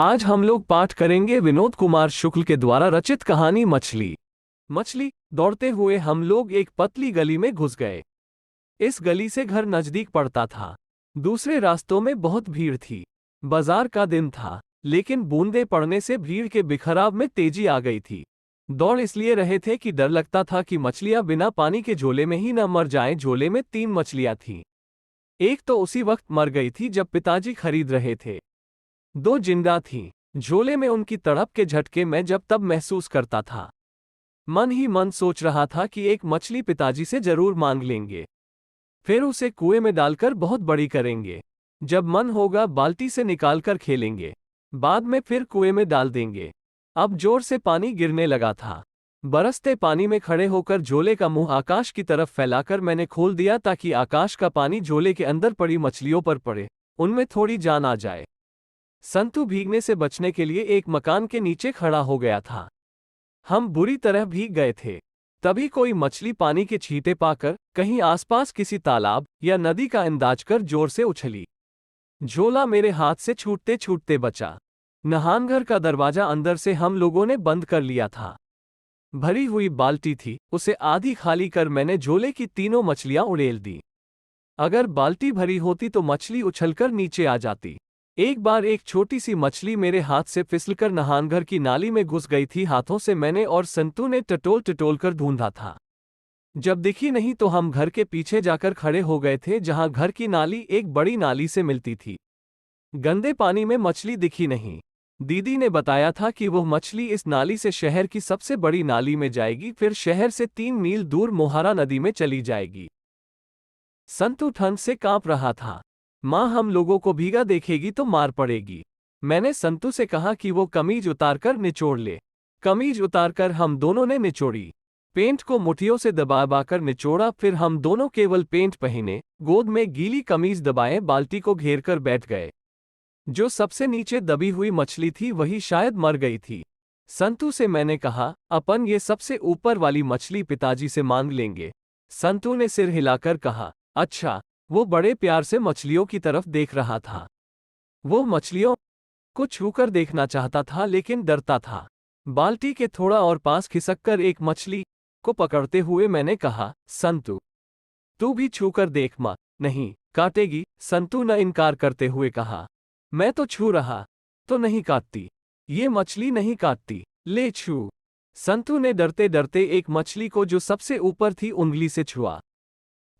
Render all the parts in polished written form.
आज हम लोग पाठ करेंगे विनोद कुमार शुक्ल के द्वारा रचित कहानी मछली। मछली। दौड़ते हुए हम लोग एक पतली गली में घुस गए। इस गली से घर नजदीक पड़ता था। दूसरे रास्तों में बहुत भीड़ थी। बाजार का दिन था, लेकिन बूंदे पड़ने से भीड़ के बिखराव में तेजी आ गई थी। दौड़ इसलिए रहे थे कि डर लगता था कि मछलियां बिना पानी के झोले में ही न मर जाएं। झोले में 3 मछलियां थीं। एक तो उसी वक्त मर गई थी जब पिताजी खरीद रहे थे। 2 जिंदा थीं। झोले में उनकी तड़प के झटके मैं जब तब महसूस करता था। मन ही मन सोच रहा था कि एक मछली पिताजी से जरूर मांग लेंगे, फिर उसे कुएं में डालकर बहुत बड़ी करेंगे। जब मन होगा बाल्टी से निकालकर खेलेंगे, बाद में फिर कुएं में डाल देंगे। अब जोर से पानी गिरने लगा था। बरसते पानी में खड़े होकर झोले का मुंह आकाश की तरफ फैलाकर मैंने खोल दिया ताकि आकाश का पानी झोले के अंदर पड़ी मछलियों पर पड़े, उनमें थोड़ी जान आ जाए। संतू भीगने से बचने के लिए एक मकान के नीचे खड़ा हो गया था। हम बुरी तरह भीग गए थे। तभी कोई मछली पानी के छींटे पाकर कहीं आसपास किसी तालाब या नदी का अंदाज कर जोर से उछली। झोला मेरे हाथ से छूटते छूटते बचा। नहानघर का दरवाजा अंदर से हम लोगों ने बंद कर लिया था। भरी हुई बाल्टी थी, उसे आधी खाली कर मैंने झोले की तीनों मछलियां उड़ेल दी। अगर बाल्टी भरी होती तो मछली उछलकर नीचे आ जाती। एक बार एक छोटी सी मछली मेरे हाथ से फिसलकर नहानघर की नाली में घुस गई थी। हाथों से मैंने और संतू ने टटोल टटोल कर ढूंढा था। जब दिखी नहीं तो हम घर के पीछे जाकर खड़े हो गए थे, जहां घर की नाली एक बड़ी नाली से मिलती थी। गंदे पानी में मछली दिखी नहीं। दीदी ने बताया था कि वह मछली इस नाली से शहर की सबसे बड़ी नाली में जाएगी, फिर शहर से 3 मील दूर मोहारा नदी में चली जाएगी। संतू ठंड से कांप रहा था। माँ हम लोगों को भीगा देखेगी तो मार पड़ेगी। मैंने संतू से कहा कि वो कमीज उतारकर निचोड़ ले। कमीज उतारकर हम दोनों ने निचोड़ी। पेंट को मुट्ठियों से दबाकर निचोड़ा, फिर हम दोनों केवल पेंट पहने, गोद में गीली कमीज दबाए बाल्टी को घेर कर बैठ गए। जो सबसे नीचे दबी हुई मछली थी वही शायद मर गई थी। संतू से मैंने कहा, अपन ये सबसे ऊपर वाली मछली पिताजी से मांग लेंगे। संतू ने सिर हिलाकर कहा, अच्छा। वो बड़े प्यार से मछलियों की तरफ देख रहा था। वो मछलियों को छूकर देखना चाहता था, लेकिन डरता था। बाल्टी के थोड़ा और पास खिसककर एक मछली को पकड़ते हुए मैंने कहा, संतू तू भी छूकर देख। माँ नहीं काटेगी, संतू ने इनकार करते हुए कहा। मैं तो छू रहा तो नहीं काटती, ये मछली नहीं काटती, ले छू। संतू ने डरते डरते एक मछली को जो सबसे ऊपर थी उंगली से छुआ।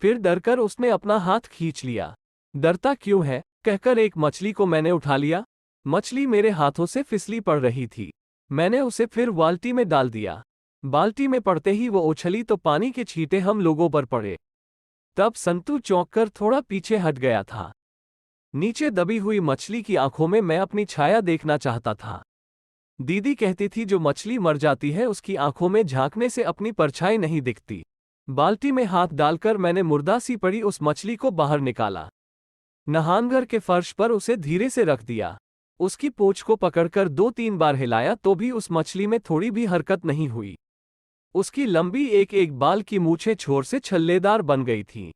फिर डरकर उसने अपना हाथ खींच लिया। डरता क्यों है कहकर एक मछली को मैंने उठा लिया। मछली मेरे हाथों से फिसली पड़ रही थी। मैंने उसे फिर बाल्टी में डाल दिया। बाल्टी में पड़ते ही वो उछली तो पानी के छींटे हम लोगों पर पड़े। तब संतू चौंककर थोड़ा पीछे हट गया था। नीचे दबी हुई मछली की आंखों में मैं अपनी छाया देखना चाहता था। दीदी कहती थी जो मछली मर जाती है उसकी आंखों में झांकने से अपनी परछाई नहीं दिखती। बाल्टी में हाथ डालकर मैंने मुर्दा सी पड़ी उस मछली को बाहर निकाला। नहानघर के फर्श पर उसे धीरे से रख दिया। उसकी पूंछ को पकड़कर 2-3 बार हिलाया तो भी उस मछली में थोड़ी भी हरकत नहीं हुई। उसकी लंबी एक एक बाल की मूछें छोर से छल्लेदार बन गई थीं।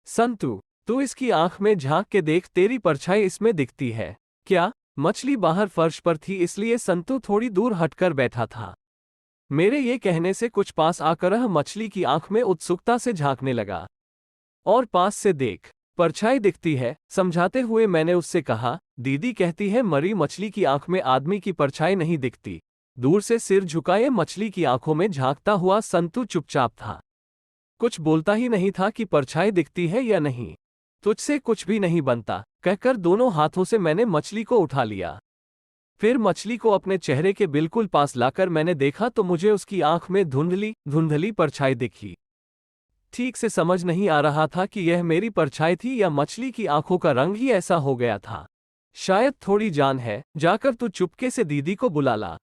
संतू तू इसकी आंख में झांक के देख, तेरी परछाई इसमें दिखती है क्या? मछली बाहर फर्श पर थी, इसलिए संतू थोड़ी दूर हटकर बैठा था। मेरे ये कहने से कुछ पास आकर वह मछली की आंख में उत्सुकता से झांकने लगा। और पास से देख, परछाई दिखती है, समझाते हुए मैंने उससे कहा। दीदी कहती है मरी मछली की आंख में आदमी की परछाई नहीं दिखती। दूर से सिर झुकाए मछली की आंखों में झांकता हुआ संतू चुपचाप था। कुछ बोलता ही नहीं था कि परछाई दिखती है या नहीं। तुझसे कुछ भी नहीं बनता कहकर दोनों हाथों से मैंने मछली को उठा लिया। फिर मछली को अपने चेहरे के बिल्कुल पास लाकर मैंने देखा तो मुझे उसकी आंख में धुंधली धुंधली परछाई दिखी। ठीक से समझ नहीं आ रहा था कि यह मेरी परछाई थी या मछली की आंखों का रंग ही ऐसा हो गया था। शायद थोड़ी जान है, जाकर तू चुपके से दीदी को बुला ला,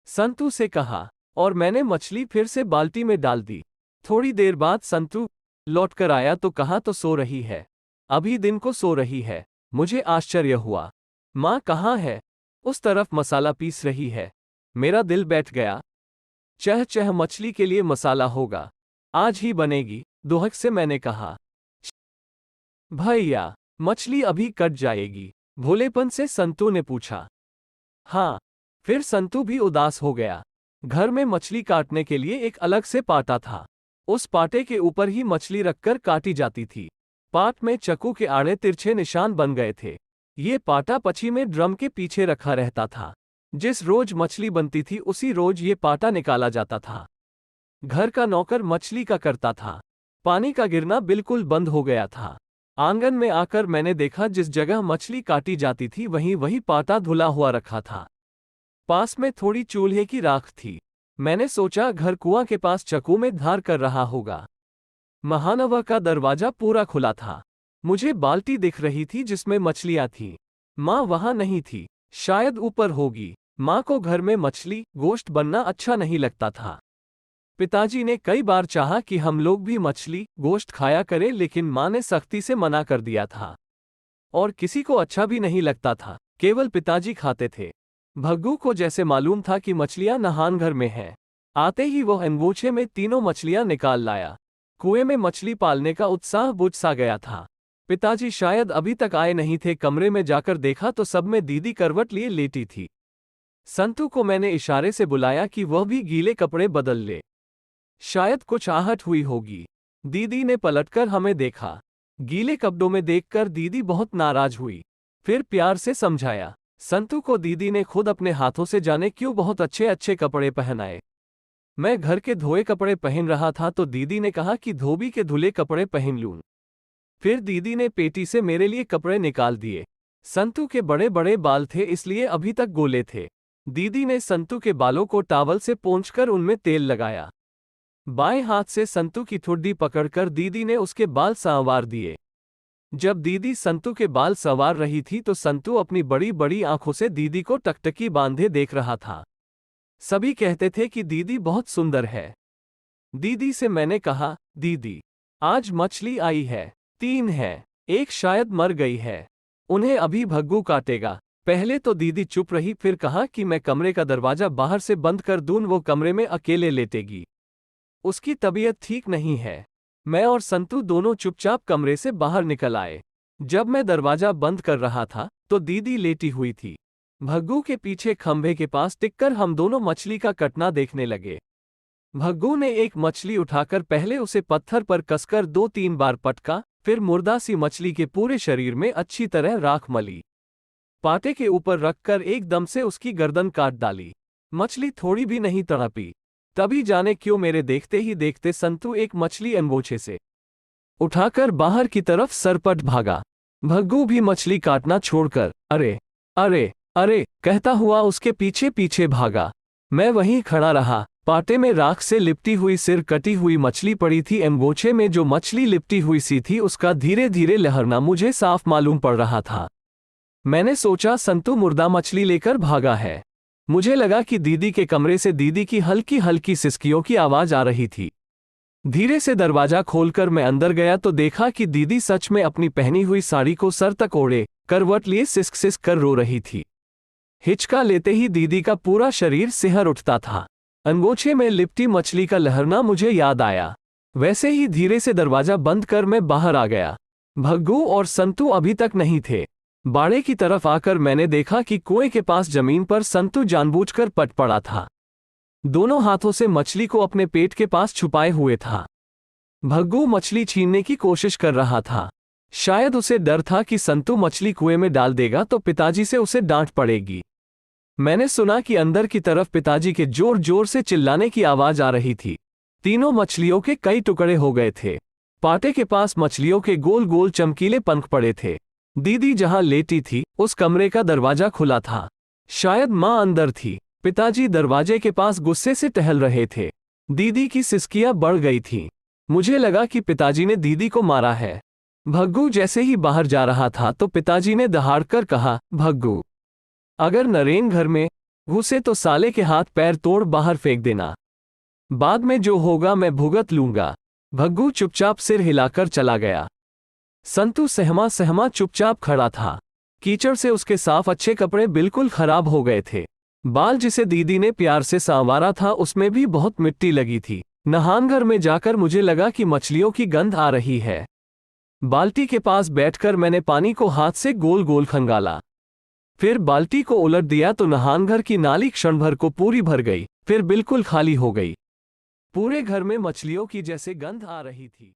संतू से कहा। और मैंने मछली फिर से बाल्टी में डाल दी। थोड़ी देर बाद संतू लौटकर आया तो कहा तो सो रही है, अभी दिन को सो रही है। मुझे आश्चर्य हुआ। माँ कहाँ है? उस तरफ मसाला पीस रही है। मेरा दिल बैठ गया। चह चह मछली के लिए मसाला होगा, आज ही बनेगी, दोहक से मैंने कहा। भैया मछली अभी कट जाएगी? भोलेपन से संतू ने पूछा। हाँ। फिर संतू भी उदास हो गया। घर में मछली काटने के लिए एक अलग से पाटा था। उस पाटे के ऊपर ही मछली रखकर काटी जाती थी। पाट में चाकू के आड़े तिरछे निशान बन गए थे। ये पाटा पछी में ड्रम के पीछे रखा रहता था। जिस रोज मछली बनती थी उसी रोज ये पाटा निकाला जाता था। घर का नौकर मछली का करता था। पानी का गिरना बिल्कुल बंद हो गया था। आंगन में आकर मैंने देखा जिस जगह मछली काटी जाती थी वहीं वही पाटा धुला हुआ रखा था। पास में थोड़ी चूल्हे की राख थी। मैंने सोचा घर कुआं के पास चाकू में धार कर रहा होगा। महानवा का दरवाजा पूरा खुला था। मुझे बाल्टी दिख रही थी जिसमें मछलियां थीं। माँ वहां नहीं थी, शायद ऊपर होगी। माँ को घर में मछली गोश्त बनना अच्छा नहीं लगता था। पिताजी ने कई बार चाहा कि हम लोग भी मछली गोश्त खाया करें, लेकिन माँ ने सख्ती से मना कर दिया था। और किसी को अच्छा भी नहीं लगता था, केवल पिताजी खाते थे। भग्गू को जैसे मालूम था कि मछलियां नहान घर में हैं। आते ही वो अंगोछे में तीनों मछलियां निकाल लाया। कुएं में मछली पालने का उत्साह बुझ सा गया था। पिताजी शायद अभी तक आए नहीं थे। कमरे में जाकर देखा तो सब में दीदी करवट लिए लेटी थी। संतू को मैंने इशारे से बुलाया कि वह भी गीले कपड़े बदल ले। शायद कुछ आहट हुई होगी। दीदी ने पलटकर हमें देखा। गीले कपड़ों में देखकर दीदी बहुत नाराज हुई। फिर प्यार से समझाया। संतू को दीदी ने खुद अपने हाथों से जाने क्यों बहुत अच्छे अच्छे कपड़े पहनाए। मैं घर के धोए कपड़े पहन रहा था तो दीदी ने कहा कि धोबी के धुले कपड़े पहन लूं। फिर दीदी ने पेटी से मेरे लिए कपड़े निकाल दिए। संतू के बड़े बड़े बाल थे इसलिए अभी तक गोले थे। दीदी ने संतू के बालों को टॉवल से पोंछकर उनमें तेल लगाया। बाएं हाथ से संतू की ठुड्डी पकड़कर दीदी ने उसके बाल संवार दिए। जब दीदी संतू के बाल संवार रही थी तो संतू अपनी बड़ी बड़ी आंखों से दीदी को टकटकी बांधे देख रहा था। सभी कहते थे कि दीदी बहुत सुंदर है। दीदी से मैंने कहा, दीदी आज मछली आई है, 3 है, एक शायद मर गई है, उन्हें अभी भग्गू काटेगा। पहले तो दीदी चुप रही, फिर कहा कि मैं कमरे का दरवाजा बाहर से बंद कर दूं, वो कमरे में अकेले लेटेगी, उसकी तबीयत ठीक नहीं है। मैं और संतू दोनों चुपचाप कमरे से बाहर निकल आए। जब मैं दरवाजा बंद कर रहा था तो दीदी लेटी हुई थी। भग्गू के पीछे खंभे के पास टिककर हम दोनों मछली का कटना देखने लगे। भग्गू ने एक मछली उठाकर पहले उसे पत्थर पर कसकर 2-3 बार पटका, फिर मुर्दा सी मछली के पूरे शरीर में अच्छी तरह राख मली। पाटे के ऊपर रखकर एकदम से उसकी गर्दन काट डाली। मछली थोड़ी भी नहीं तड़पी। तभी जाने क्यों मेरे देखते ही देखते संतू एक मछली अंगोछे से उठाकर बाहर की तरफ सरपट भागा। भग्गू भी मछली काटना छोड़कर अरे अरे अरे कहता हुआ उसके पीछे पीछे भागा। मैं वहीं खड़ा रहा। पाटे में राख से लिपटी हुई सिर कटी हुई मछली पड़ी थी। अंगोछे में जो मछली लिपटी हुई सी थी उसका धीरे धीरे लहरना मुझे साफ मालूम पड़ रहा था। मैंने सोचा संतू मुर्दा मछली लेकर भागा है। मुझे लगा कि दीदी के कमरे से दीदी की हल्की हल्की सिसकियों की आवाज आ रही थी। धीरे से दरवाजा खोलकर मैं अंदर गया तो देखा कि दीदी सच में अपनी पहनी हुई साड़ी को सर तक ओढ़े करवट लिए सिसक सिसक कर रो रही थी। हिचका लेते ही दीदी का पूरा शरीर सिहर उठता था। अंगोछे में लिपटी मछली का लहरना मुझे याद आया। वैसे ही धीरे से दरवाजा बंद कर मैं बाहर आ गया। भग्गू और संतू अभी तक नहीं थे। बाड़े की तरफ आकर मैंने देखा कि कुएं के पास जमीन पर संतू जानबूझकर पट पड़ा था। दोनों हाथों से मछली को अपने पेट के पास छुपाए हुए था। भग्गू मछली छीनने की कोशिश कर रहा था। शायद उसे डर था कि संतू मछली कुएं में डाल देगा तो पिताजी से उसे डांट पड़ेगी। मैंने सुना कि अंदर की तरफ पिताजी के जोर जोर से चिल्लाने की आवाज आ रही थी। तीनों मछलियों के कई टुकड़े हो गए थे। पाटे के पास मछलियों के गोल गोल चमकीले पंख पड़े थे। दीदी जहां लेटी थी उस कमरे का दरवाजा खुला था। शायद मां अंदर थी। पिताजी दरवाजे के पास गुस्से से टहल रहे थे। दीदी की सिसकियां बढ़ गई थीं। मुझे लगा कि पिताजी ने दीदी को मारा है। भग्गू जैसे ही बाहर जा रहा था तो पिताजी ने दहाड़कर कहा, भग्गू अगर नरेन घर में घुसे तो साले के हाथ पैर तोड़ बाहर फेंक देना। बाद में जो होगा मैं भुगत लूंगा। भग्गू चुपचाप सिर हिलाकर चला गया। संतू सहमा सहमा चुपचाप खड़ा था। कीचड़ से उसके साफ अच्छे कपड़े बिल्कुल खराब हो गए थे। बाल जिसे दीदी ने प्यार से संवारा था उसमें भी बहुत मिट्टी लगी थी। नहानघर में जाकर मुझे लगा कि मछलियों की गंध आ रही है। बाल्टी के पास बैठकर मैंने पानी को हाथ से गोल गोल खंगाला। फिर बाल्टी को उलट दिया तो नहानघर की नाली क्षण भर को पूरी भर गई, फिर बिल्कुल खाली हो गई। पूरे घर में मछलियों की जैसे गंध आ रही थी।